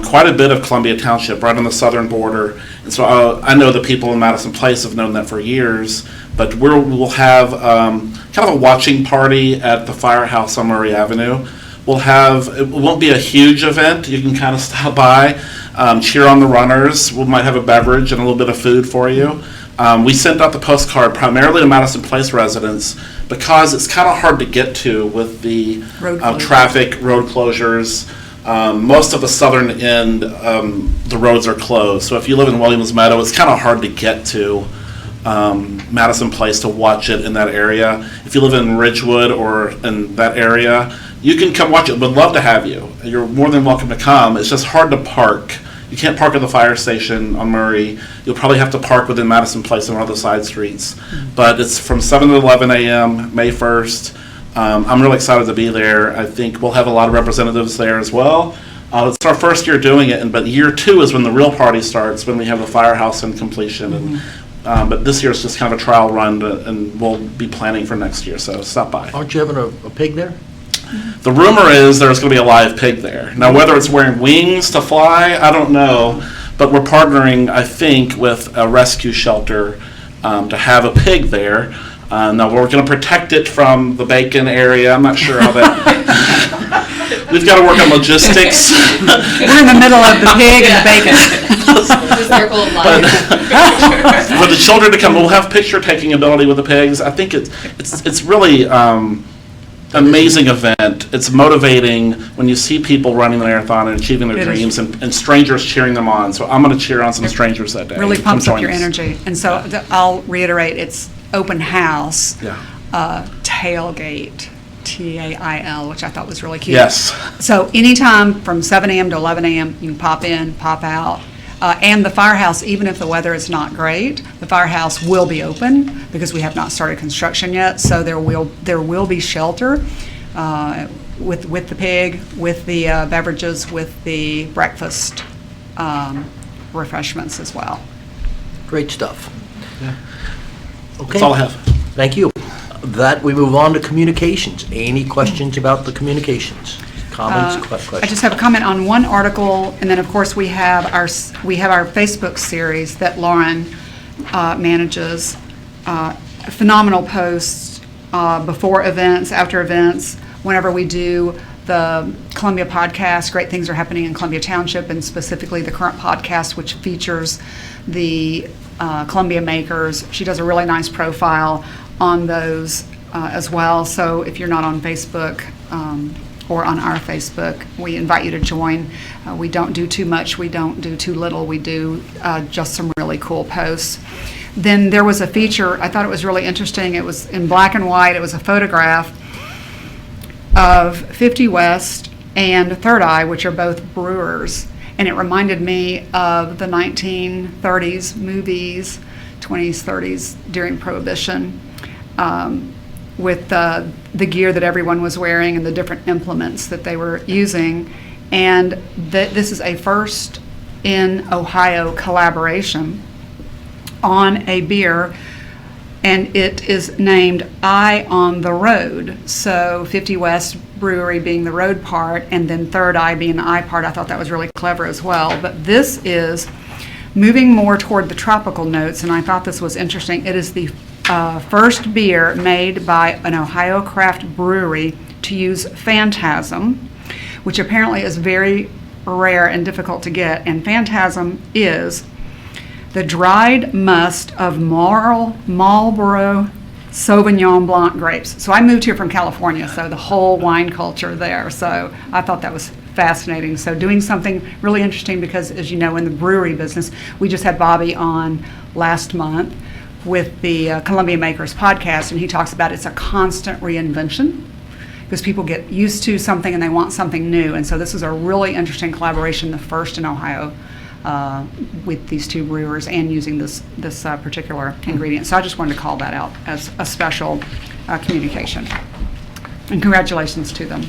Speaker 3: quite a bit of Columbia Township, right on the southern border. And so I know the people in Madison Place have known that for years, but we'll have kind of a watching party at the firehouse on Murray Avenue. It won't be a huge event. You can kind of stop by, cheer on the runners. We might have a beverage and a little bit of food for you. We sent out the postcard primarily to Madison Place residents because it's kind of hard to get to with the traffic, road closures. Most of the southern end, the roads are closed. So if you live in Williams Meadow, it's kind of hard to get to Madison Place to watch it in that area. If you live in Ridgewood or in that area, you can come watch it. We'd love to have you. You're more than welcome to come. It's just hard to park. You can't park at the fire station on Murray. You'll probably have to park within Madison Place and one of the side streets. But it's from 7 to 11 a.m., May 1st. I'm really excited to be there. I think we'll have a lot of representatives there as well. It's our first year doing it, but year 2 is when the real party starts, when we have the firehouse in completion. But this year is just kind of a trial run, and we'll be planning for next year, so stop by.
Speaker 1: Aren't you having a pig there?
Speaker 3: The rumor is there's going to be a live pig there. Now, whether it's wearing wings to fly, I don't know, but we're partnering, I think, with a rescue shelter to have a pig there. Now, we're going to protect it from the bacon area. I'm not sure how that... We've got to work on logistics.
Speaker 6: We're in the middle of the pig and the bacon.
Speaker 10: The circle of life.
Speaker 3: For the children to come, we'll have picture-taking ability with the pigs. I think it's really amazing event. It's motivating when you see people running the marathon and achieving their dreams and strangers cheering them on. So I'm going to cheer on some strangers that day.
Speaker 6: Really
Speaker 3: Come
Speaker 6: pumps up
Speaker 3: join
Speaker 6: your
Speaker 3: us.
Speaker 6: energy. And so I'll reiterate, it's open house, tailgate, TAIL, which I thought was really cute.
Speaker 3: Yes.
Speaker 6: So anytime from 7 a.m. to 11 a.m., you can pop in, pop out. And the firehouse, even if the weather is not great, the firehouse will be open because we have not started construction yet. So there will be shelter with the pig, with the beverages, with the breakfast refreshments as well.
Speaker 1: Great stuff. Okay.
Speaker 3: That's all I have.
Speaker 1: Thank you. That we move on to communications. Any questions about the communications? Comments, questions?
Speaker 6: I just have a comment on one article, and then of course we have our Facebook series that Lauren manages. Phenomenal posts before events, after events. Whenever we do the Columbia podcast, great things are happening in Columbia Township, and specifically the current podcast, which features the Columbia makers. She does a really nice profile on those as well. So if you're not on Facebook or on our Facebook, we invite you to join. We don't do too much. We don't do too little. We do just some really cool posts. Then there was a feature. I thought it was really interesting. It was in black and white. It was a photograph of 50 West and Third Eye, which are both brewers. And it reminded me of the 1930s movies, 20s, 30s, during Prohibition, with the gear that everyone was wearing and the different implements that they were using. And this is a first in Ohio collaboration on a beer and it is named Eye on the Road. So 50 West Brewery being the road part, and then Third Eye being the eye part. I thought that was really clever as well. But this is moving more toward the tropical notes, and I thought this was interesting. It is the first beer made by an Ohio craft brewery to use Phantasm, which apparently is very rare and difficult to get. And Phantasm is the dried must of Marlborough Sauvignon Blanc grapes. So I moved here from California, so the whole wine culture there. So I thought that was fascinating. So doing something really interesting, because as you know, in the brewery business, we just had Bobby on last month with the Columbia Makers podcast, and he talks about it's a constant reinvention because people get used to something and they want something new. And so this is a really interesting collaboration, the first in Ohio, with these two brewers and using this particular ingredient. So I just wanted to call that out as a special communication. And congratulations to them.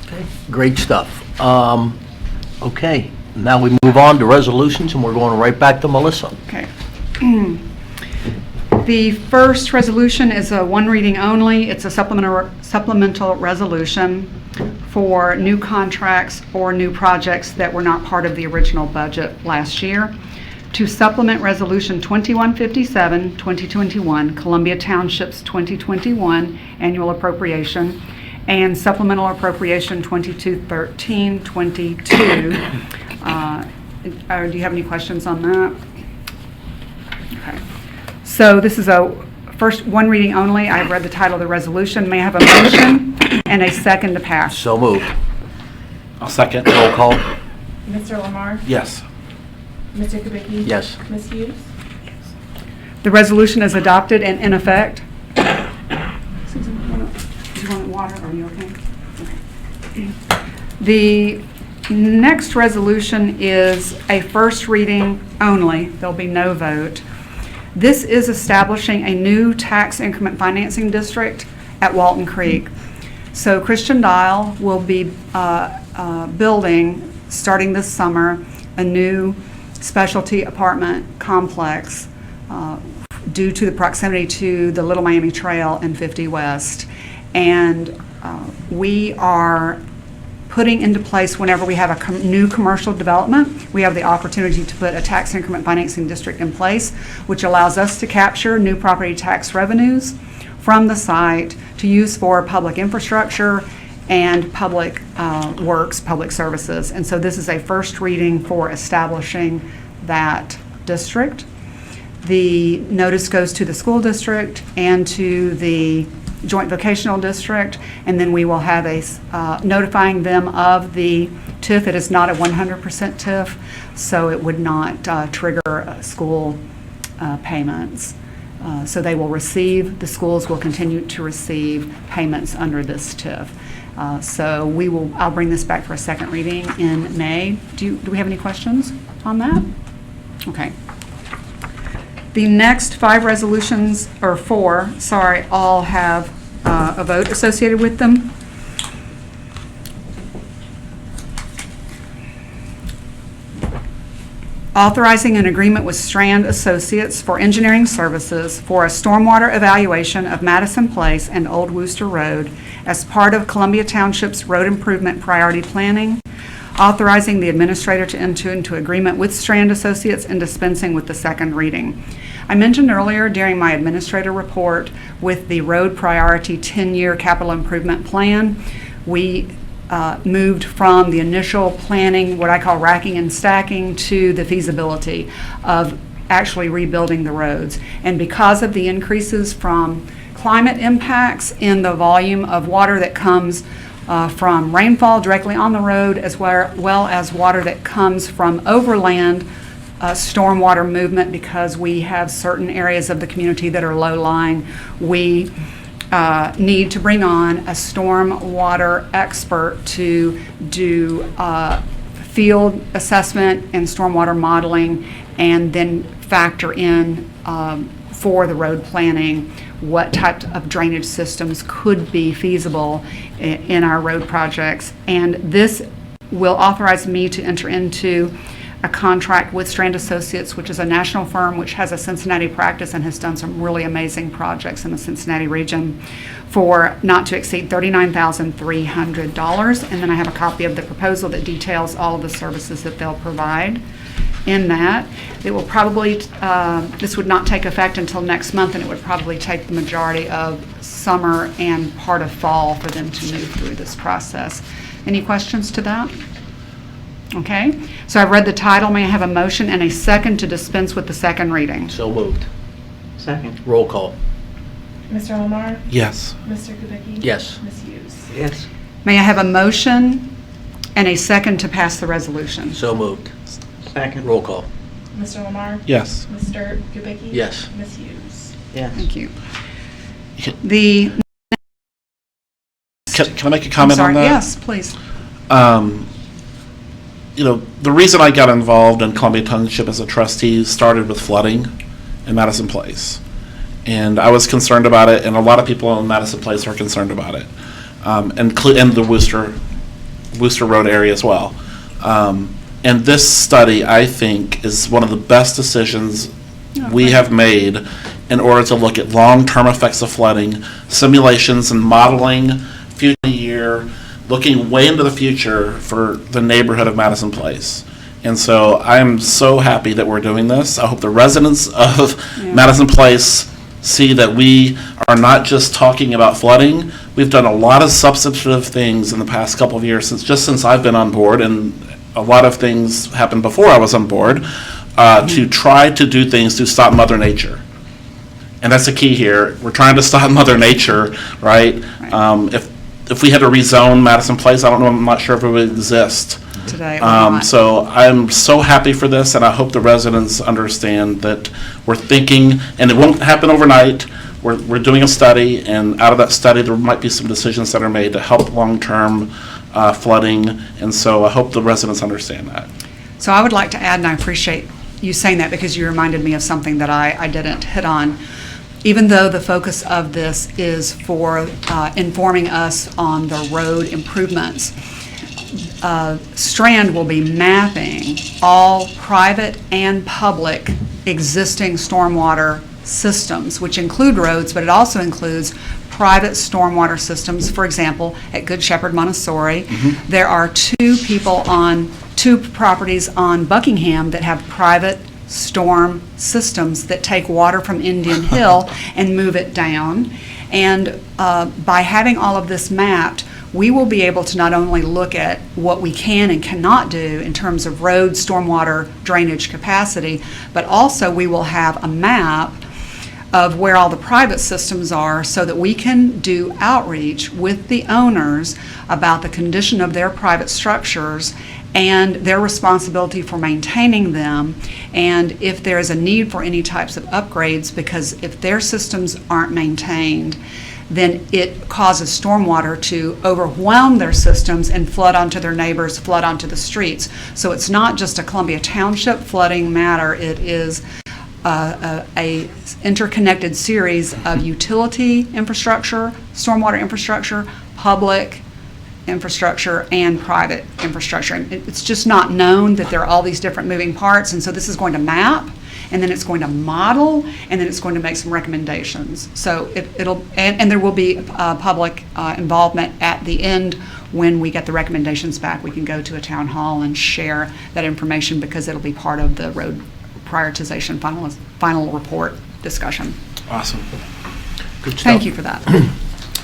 Speaker 1: Okay, great stuff. Okay, now we move on to resolutions, and we're going right back to Melissa.
Speaker 6: Okay. The first resolution is a one reading only. It's a supplemental resolution for new contracts or new projects that were not part of the original budget last year, to supplement Resolution 2157, 2021, Columbia Township's 2021 annual appropriation, and supplemental appropriation 2213, 22. Do you have any questions on that? Okay. So this is a first one reading only. I've read the title of the resolution. May I have a motion and a second to pass?
Speaker 1: So moved.
Speaker 3: I'll second.
Speaker 1: Roll call.
Speaker 2: Mr. Lamar?
Speaker 3: Yes.
Speaker 2: Mr. Kubicki?
Speaker 1: Yes.
Speaker 2: Ms. Hughes?
Speaker 6: The resolution is adopted and in effect. Susan, do you want water? Are you okay? Okay. The next resolution is a first reading only. There'll be no vote. This is establishing a new tax increment financing district at Walton Creek. So Christian Dial will be building, starting this summer, a new specialty apartment complex due to the proximity to the Little Miami Trail and 50 West. And we are putting into place, whenever we have a new commercial development, we have the opportunity to put a tax increment financing district in place, which allows us to capture new property tax revenues from the site to use for public infrastructure and public works, public services. And so this is a first reading for establishing that district. The notice goes to the school district and to the joint vocational district, and then we will have a notifying them of the TIF. It is not a 100% TIF, so it would not trigger school payments. So they will receive, the schools will continue to receive payments under this TIF. So I'll bring this back for a second reading in May. Do we have any questions on that? Okay. The next five resolutions, or four, sorry, all have a vote associated with them. Authorizing an agreement with Strand Associates for engineering services for a stormwater evaluation of Madison Place and Old Wooster Road as part of Columbia Township's road improvement priority planning. Authorizing the administrator to enter into agreement with Strand Associates and dispensing with the second reading. I mentioned earlier during my administrator report with the road priority 10-year capital improvement plan, we moved from the initial planning, what I call racking and stacking, to the feasibility of actually rebuilding the roads. And because of the increases from climate impacts in the volume of water that comes from rainfall directly on the road, as well as water that comes from overland stormwater movement, because we have certain areas of the community that are low-lying, we need to bring on a stormwater expert to do field assessment and stormwater modeling, and then factor in for the road planning what types of drainage systems could be feasible in our road projects. And this will authorize me to enter into a contract with Strand Associates, which is a national firm which has a Cincinnati practice and has done some really amazing projects in the Cincinnati region, for not to exceed $39,300. And then I have a copy of the proposal that details all of the services that they'll provide in that. It will probably, this would not take effect until next month, and it would probably take the majority of summer and part of fall for them to move through this process. Any questions to that? Okay, so I've read the title. May I have a motion and a second to dispense with the second reading?
Speaker 1: So moved.
Speaker 4: Second.
Speaker 1: Roll call.
Speaker 2: Mr. Omar?
Speaker 3: Yes.
Speaker 2: Mr. Kubicki?
Speaker 1: Yes.
Speaker 2: Ms. Hughes?
Speaker 4: Yes.
Speaker 6: May I have a motion and a second to pass the resolution?
Speaker 1: So moved.
Speaker 4: Second.
Speaker 1: Roll call.
Speaker 2: Mr. Omar?
Speaker 3: Yes.
Speaker 2: Mr. Kubicki?
Speaker 1: Yes.
Speaker 2: Ms. Hughes?
Speaker 4: Yes.
Speaker 6: Thank you. The,
Speaker 3: Can I make a
Speaker 6: I'm
Speaker 3: comment
Speaker 6: sorry,
Speaker 3: on that?
Speaker 6: yes, please.
Speaker 3: You know, the reason I got involved in Columbia Township as a trustee started with flooding in Madison Place. And I was concerned about it, and a lot of people in Madison Place are concerned about it. And the Worcester Road area as well. And this study, I think, is one of the best decisions we have made in order to look at long-term effects of flooding, simulations and modeling, future year, looking way into the future for the neighborhood of Madison Place. And so I am so happy that we're doing this. I hope the residents of Madison Place see that we are not just talking about flooding. We've done a lot of substantive things in the past couple of years, since I've been on board, and a lot of things happened before I was on board, to try to do things to stop Mother Nature. And that's the key here. We're trying to stop Mother Nature, right? If we had to rezone Madison Place, I don't know, I'm not sure if it would exist.
Speaker 6: Today, or not.
Speaker 3: So I'm so happy for this, and I hope the residents understand that we're thinking, and it won't happen overnight. We're doing a study, and out of that study, there might be some decisions that are made to help long-term flooding, and so I hope the residents understand that.
Speaker 6: So I would like to add, and I appreciate you saying that because you reminded me of something that I didn't hit on. Even though the focus of this is for informing us on the road improvements, Strand will be mapping all private and public existing stormwater systems, which include roads, but it also includes private stormwater systems. For example, at Good Shepherd Montessori, there are two properties on Buckingham that have private storm systems that take water from Indian Hill and move it down. And by having all of this mapped, we will be able to not only look at what we can and cannot do in terms of road stormwater drainage capacity, but also we will have a map of where all the private systems are so that we can do outreach with the owners about the condition of their private structures and their responsibility for maintaining them, and if there is a need for any types of upgrades, because if their systems aren't maintained, then it causes stormwater to overwhelm their systems and flood onto their neighbors, flood onto the streets. So it's not just a Columbia Township flooding matter, it is a interconnected series of utility infrastructure, stormwater infrastructure, public infrastructure, and private infrastructure. And it's just not known that there are all these different moving parts, and so this is going to map, and then it's going to model, and then it's going to make some recommendations. So and there will be public involvement at the end. When we get the recommendations back, we can go to a town hall and share that information because it'll be part of the road prioritization final report discussion.
Speaker 3: Awesome.
Speaker 1: Good stuff.
Speaker 6: Thank you for that.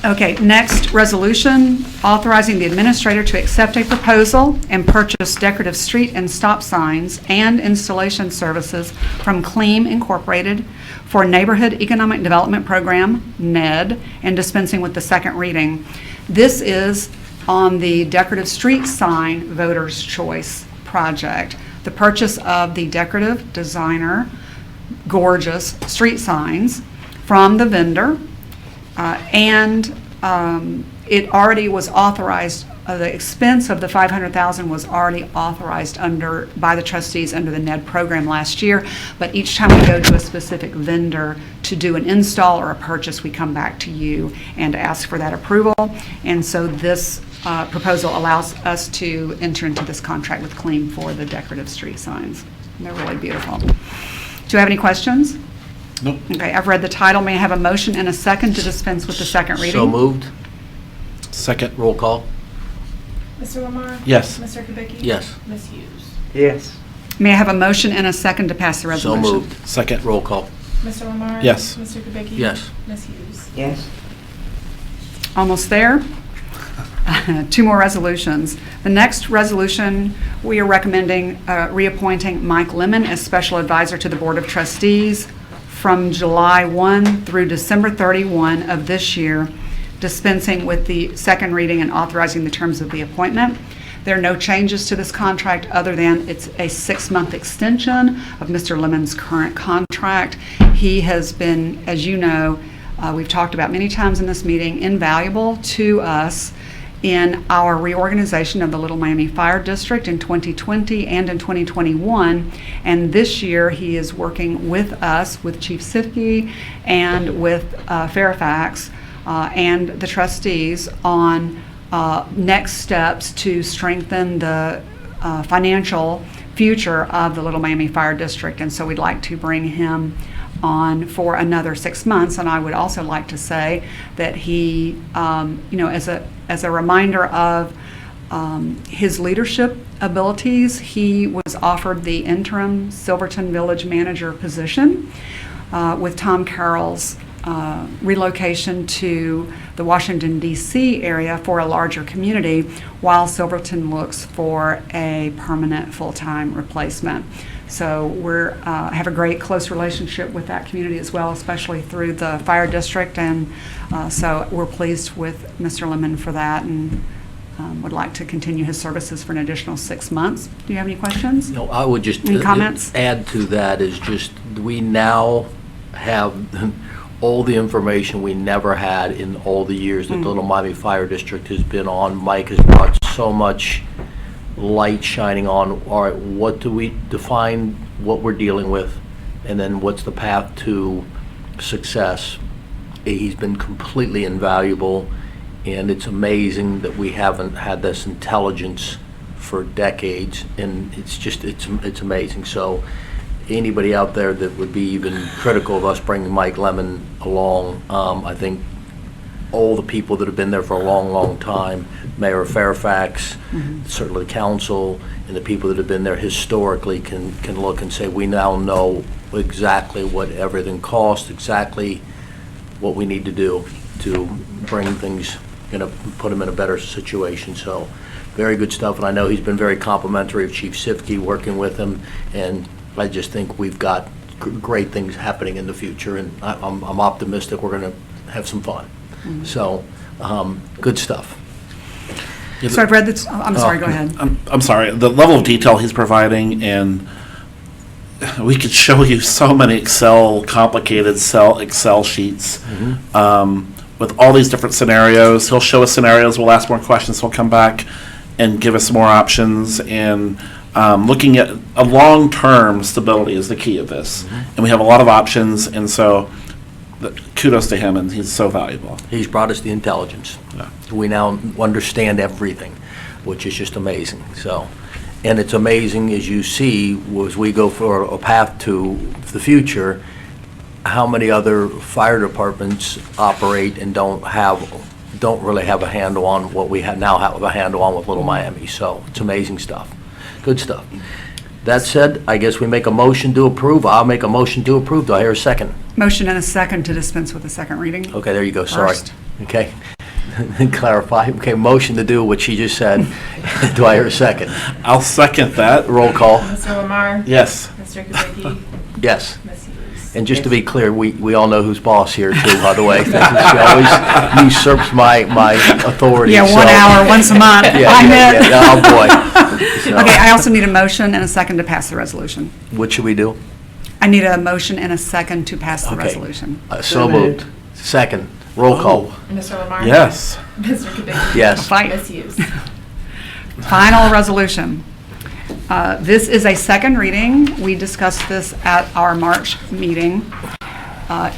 Speaker 6: Okay, next resolution, authorizing the administrator to accept a proposal and purchase decorative street and stop signs and installation services from Clean Incorporated for Neighborhood Economic Development Program, NED, and dispensing with the second reading. This is on the decorative street sign Voters' Choice project. The purchase of the decorative designer, gorgeous street signs from the vendor, and it already was authorized, the expense of the $500,000 was already authorized by the trustees under the NED program last year, but each time we go to a specific vendor to do an install or a purchase, we come back to you and ask for that approval. And so this proposal allows us to enter into this contract with Clean for the decorative street signs. And they're really beautiful. Do you have any questions?
Speaker 3: Nope.
Speaker 6: Okay, I've read the title. May I have a motion and a second to dispense with the second reading?
Speaker 1: So moved.
Speaker 3: Second.
Speaker 1: Roll call.
Speaker 2: Mr. Lamar?
Speaker 3: Yes.
Speaker 2: Mr. Kubicki?
Speaker 1: Yes.
Speaker 2: Ms. Hughes?
Speaker 4: Yes.
Speaker 6: May I have a motion and a second to pass the
Speaker 1: So
Speaker 6: resolution?
Speaker 1: moved.
Speaker 3: Second.
Speaker 1: Roll call.
Speaker 2: Mr. Lamar?
Speaker 3: Yes.
Speaker 2: Mr. Kubicki?
Speaker 1: Yes.
Speaker 2: Ms. Hughes?
Speaker 4: Yes.
Speaker 6: Almost there. 2 more resolutions. The next resolution, we are recommending reappointing Mike Lemon as Special Advisor to the Board of Trustees from July 1 through December 31 of this year, dispensing with the second reading and authorizing the terms of the appointment. There are no changes to this contract other than it's a 6-month extension of Mr. Lemon's current contract. He has been, as you know, we've talked about many times in this meeting, invaluable to us in our reorganization of the Little Miami Fire District in 2020 and in 2021. And this year, he is working with us, with Chief Sifke and with Fairfax and the trustees on next steps to strengthen the financial future of the Little Miami Fire District. And so we'd like to bring him on for another 6 months. And I would also like to say that he, as a reminder of his leadership abilities, he was offered the interim Silverton Village Manager position with Tom Carroll's relocation to the Washington, D.C. area for a larger community, while Silverton looks for a permanent full-time replacement. So we're have a great close relationship with that community as well, especially through the fire district, and so we're pleased with Mr. Lemon for that, and would like to continue his services for an additional 6 months. Do you have any questions?
Speaker 1: No, I would just
Speaker 6: Any comments?
Speaker 1: add to that is just we now have all the information we never had in all the years that the Little Miami Fire District has been on. Mike has brought so much light shining on, all right, what do we define what we're dealing with, and then what's the path to success. He's been completely invaluable, and it's amazing that we haven't had this intelligence for decades, and it's amazing. So anybody out there that would be even critical of us bringing Mike Lemon along, I think all the people that have been there for a long, long time, Mayor Fairfax, certainly the council, and the people that have been there historically can look and say, we now know exactly what everything costs, exactly what we need to do to bring things, put them in a better situation. So very good stuff, and I know he's been very complimentary of Chief Sifke, working with him, and I just think we've got great things happening in the future, and I'm optimistic we're going to have some fun. So, good stuff.
Speaker 6: So I've read this, I'm sorry, go ahead.
Speaker 3: I'm sorry. The level of detail he's providing, and we could show you so many complicated Excel sheets with all these different scenarios. He'll show us scenarios. We'll ask more questions. He'll come back and give us more options. And looking at a long-term stability is the key of this. And we have a lot of options. And so kudos to him, and he's so valuable.
Speaker 1: He's brought us the intelligence.
Speaker 3: Yeah.
Speaker 1: We now understand everything, which is just amazing. So, and it's amazing, as you see, as we go for a path to the future, how many other fire departments operate and don't really have a handle on what we now have a handle on with Little Miami. So it's amazing stuff. Good stuff. That said, I guess we make a motion to approve. I'll make a motion to approve. Do I hear a second?
Speaker 6: Motion and a second to dispense with the second reading.
Speaker 1: Okay, there you go, sorry.
Speaker 6: First.
Speaker 1: Okay, clarify. Okay, motion to do what she just said. Do I hear a second?
Speaker 3: I'll second that.
Speaker 1: Roll call.
Speaker 2: Mr. Lamar?
Speaker 3: Yes.
Speaker 2: Mr. Kubicki?
Speaker 1: Yes.
Speaker 2: Ms. Hughes?
Speaker 1: And just to be clear, we all know who's boss here too, by the way. She always usurps my authority.
Speaker 6: Yeah, 1
Speaker 1: so-
Speaker 6: hour, once a month.
Speaker 1: Yeah. Oh, boy. So,
Speaker 6: Okay, I also need a motion and a second to pass the resolution.
Speaker 1: what should we do?
Speaker 6: I need a motion and a second to pass the
Speaker 1: Okay.
Speaker 6: resolution.
Speaker 1: So moved. Second. Roll call.
Speaker 2: Mr. Lamar?
Speaker 3: Yes.
Speaker 2: Mr. Kubicki?
Speaker 1: Yes.
Speaker 6: Fight.
Speaker 2: Ms. Hughes?
Speaker 6: Final resolution. This is a second reading. We discussed this at our March meeting.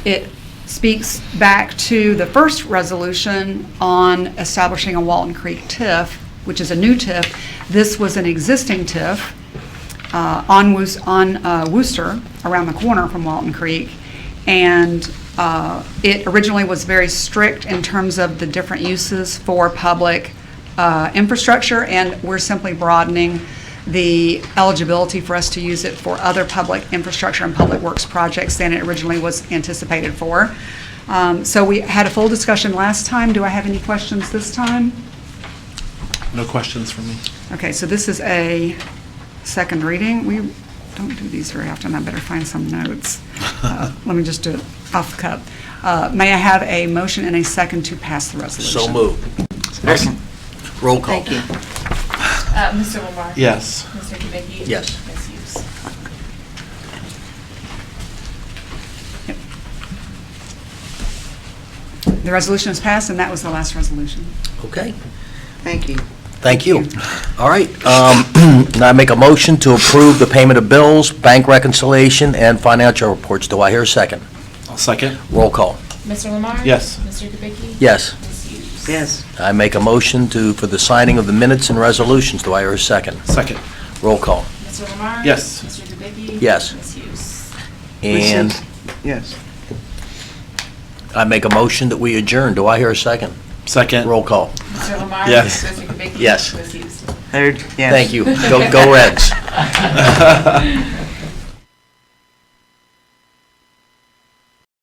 Speaker 6: It speaks back to the first resolution on establishing a Walton Creek TIF, which is a new TIF. This was an existing TIF on Wooster, around the corner from Walton Creek. And it originally was very strict in terms of the different uses for public infrastructure, and we're simply broadening the eligibility for us to use it for other public infrastructure and public works projects than it originally was anticipated for. So we had a full discussion last time. Do I have any questions this time?
Speaker 3: No questions from me.
Speaker 6: Okay, so this is a second reading. We don't do these very often. I better find some notes. Let me just do it off the cuff. May I have a motion and a second to pass the resolution?
Speaker 1: So moved. Roll call.
Speaker 10: Thank you. Mr. Lamar?
Speaker 3: Yes.
Speaker 10: Mr. Kubicki?
Speaker 1: Yes.
Speaker 10: Ms. Hughes?
Speaker 6: The resolution is passed, and that was the last resolution.
Speaker 1: Okay.
Speaker 4: Thank you.
Speaker 1: Thank you. All right. Now I make a motion to approve the payment of bills, bank reconciliation, and financial reports. Do I hear a second?
Speaker 3: I'll second.
Speaker 1: Roll call.
Speaker 10: Mr. Lamar?
Speaker 3: Yes.
Speaker 10: Mr. Kubicki?
Speaker 1: Yes.
Speaker 10: Ms. Hughes?
Speaker 4: Yes.
Speaker 1: I make a motion for the signing of the minutes and resolutions. Do I hear a second?
Speaker 3: Second.
Speaker 1: Roll call.
Speaker 10: Mr. Lamar?
Speaker 3: Yes.
Speaker 10: Mr. Kubicki?
Speaker 1: Yes.
Speaker 10: Ms. Hughes?
Speaker 1: And
Speaker 4: Yes.
Speaker 1: I make a motion that we adjourn. Do I hear a second?
Speaker 3: Second.
Speaker 1: Roll call.
Speaker 10: Mr. Lamar?
Speaker 3: Yes.
Speaker 10: Mr. Kubicki?
Speaker 1: Yes.
Speaker 10: Ms. Hughes?
Speaker 4: Third, yes.
Speaker 1: Thank you. Go Reds.